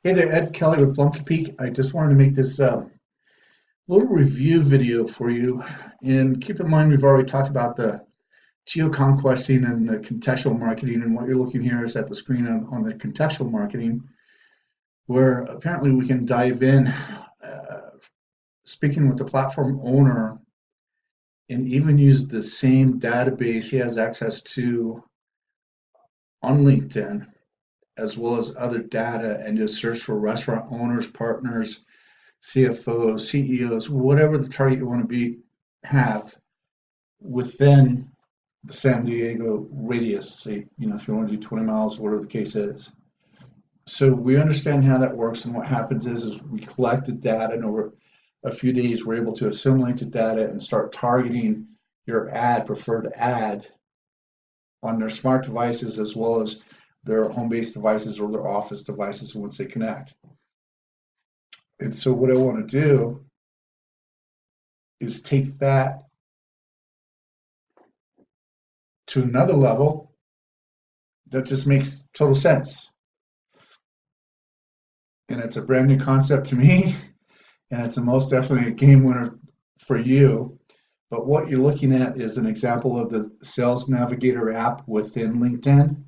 Hey there, Ed Kelly with Plum Peak. I just wanted to make this little review video for you. And keep in mind, we've already talked about the geo-conquesting and the contextual marketing. And what you're looking here is at the screen on the contextual marketing, where apparently we can dive in, speaking with the platform owner, and even use the same database he has access to on LinkedIn, as well as other data, and just search for restaurant owners, partners, CFOs, CEOs, whatever the target you want to be, have within the San Diego radius. Say, if you want to do 20 miles, whatever the case is. So we understand how that works, and what happens is we collect the data, and over a few days, we're able to assimilate the data and start targeting your preferred ad on their smart devices as well as their home-based devices or their office devices once they connect. And so what I want to do is take that to another level that just makes total sense. And it's a brand new concept to me, and it's a most definitely a game winner for you. But what you're looking at is an example of the Sales Navigator app within LinkedIn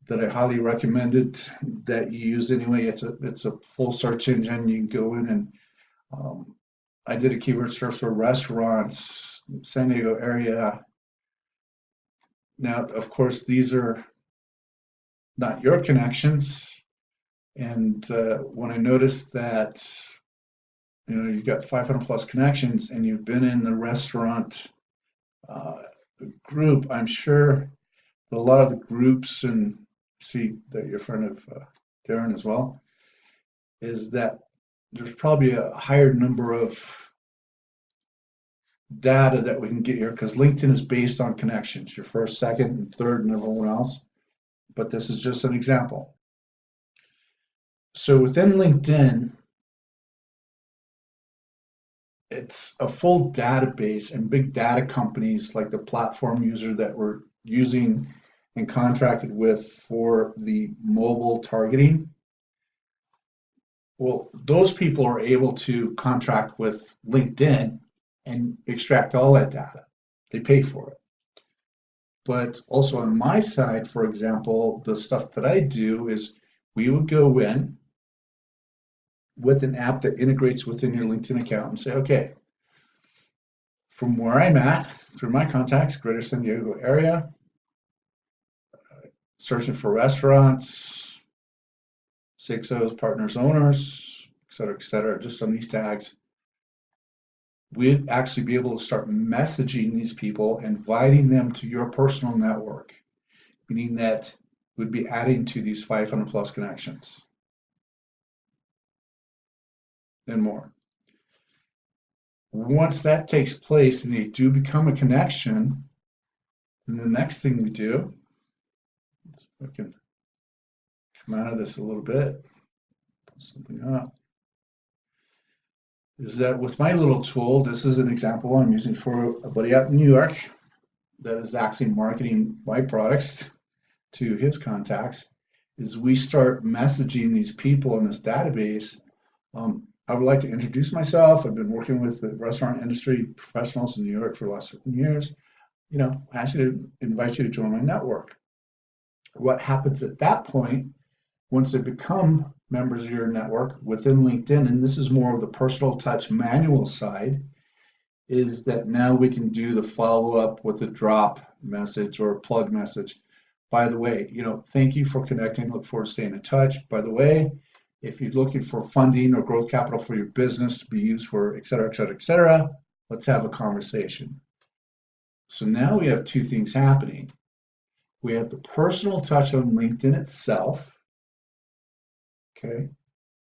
that I highly recommended that you use anyway. It's a full search engine. You can go in and I did a keyword search for restaurants, San Diego area. Now, of course, these are not your connections. And when I noticed that, you've got 500 plus connections and you've been in the restaurant group, I'm sure a lot of the groups, and see that you're a friend of Darren as well, is that there's probably a higher number of data that we can get here because LinkedIn is based on connections, your first, second, and third, and everyone else. But this is just an example. So within LinkedIn, it's a full database, and big data companies like the platform user that we're using and contracted with for the mobile targeting. Well, those people are able to contract with LinkedIn and extract all that data. They pay for it. But also on my side, for example, the stuff that I do is we would go in with an app that integrates within your LinkedIn account and say, okay, from where I'm at, through my contacts, Greater San Diego area, searching for restaurants, CXOs, partners, owners, et cetera, just on these tags, we'd actually be able to start messaging these people, inviting them to your personal network, meaning that we'd be adding to these 500 plus connections and more. Once that takes place and they do become a connection, then the next thing we do, let's see if I can come out of this a little bit, put something up, is that with my little tool, this is an example I'm using for a buddy out in New York that is actually marketing my products to his contacts, is we start messaging these people in this database. I would like to introduce myself. I've been working with the restaurant industry professionals in New York for the last 15 years. I actually invite you to join my network. What happens at that point, once they become members of your network within LinkedIn, and this is more of the personal touch manual side, is that now we can do the follow-up with a drop message or a plug message. By the way, thank you for connecting. Look forward to staying in touch. By the way, if you're looking for funding or growth capital for your business to be used for et cetera, et cetera, et cetera, let's have a conversation. So now we have two things happening. We have the personal touch on LinkedIn itself. Okay,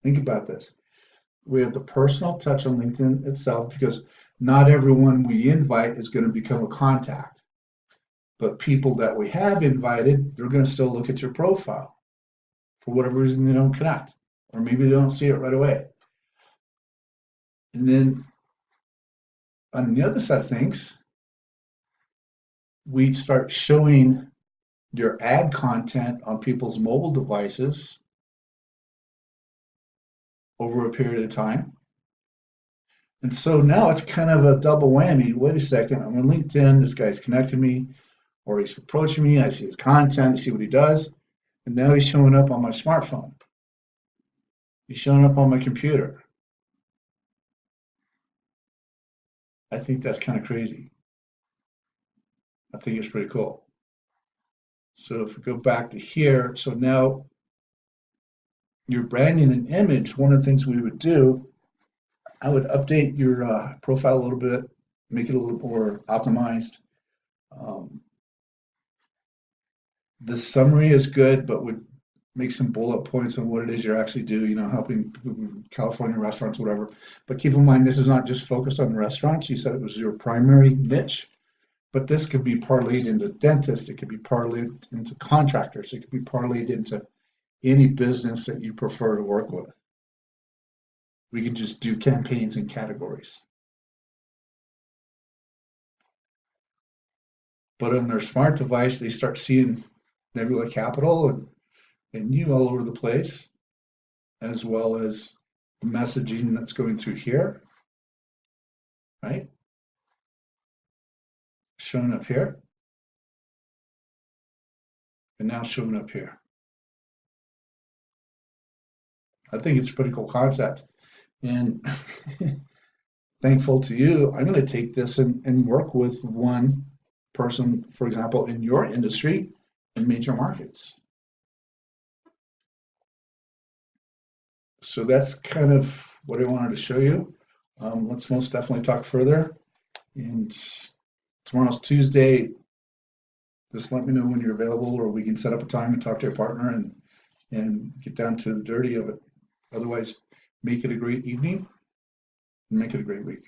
think about this. We have the personal touch on LinkedIn itself because not everyone we invite is going to become a contact. But people that we have invited, they're going to still look at your profile. For whatever reason, they don't connect. Or maybe they don't see it right away. And then on the other side of things, we'd start showing your ad content on people's mobile devices over a period of time. And so now it's kind of a double whammy. Wait a second, I'm on LinkedIn, this guy's connected me, or he's approaching me, I see his content, I see what he does, and now he's showing up on my smartphone. He's showing up on my computer. I think that's kind of crazy. I think it's pretty cool. So if we go back to here, so now your branding and image, one of the things we would do, I would update your profile a little bit, make it a little more optimized. Um, the summary is good, but would make some bullet points on what it is you're actually doing, helping California restaurants, whatever. But keep in mind, this is not just focused on restaurants. You said it was your primary niche, but this could be parlayed into dentists. It could be parlayed into contractors. It could be parlayed into any business that you prefer to work with. We could just do campaigns and categories. But on their smart device, they start seeing Nebula Capital and you all over the place, as well as the messaging that's going through here, right? Showing up here, and now showing up here. I think it's a pretty cool concept. And thankful to you, I'm going to take this and work with one person, for example, in your industry in major markets. So that's kind of what I wanted to show you. Let's most definitely talk further. And tomorrow's Tuesday. Just let me know when you're available, or we can set up a time and talk to your partner and get down to the dirty of it. Otherwise, make it a great evening and make it a great week.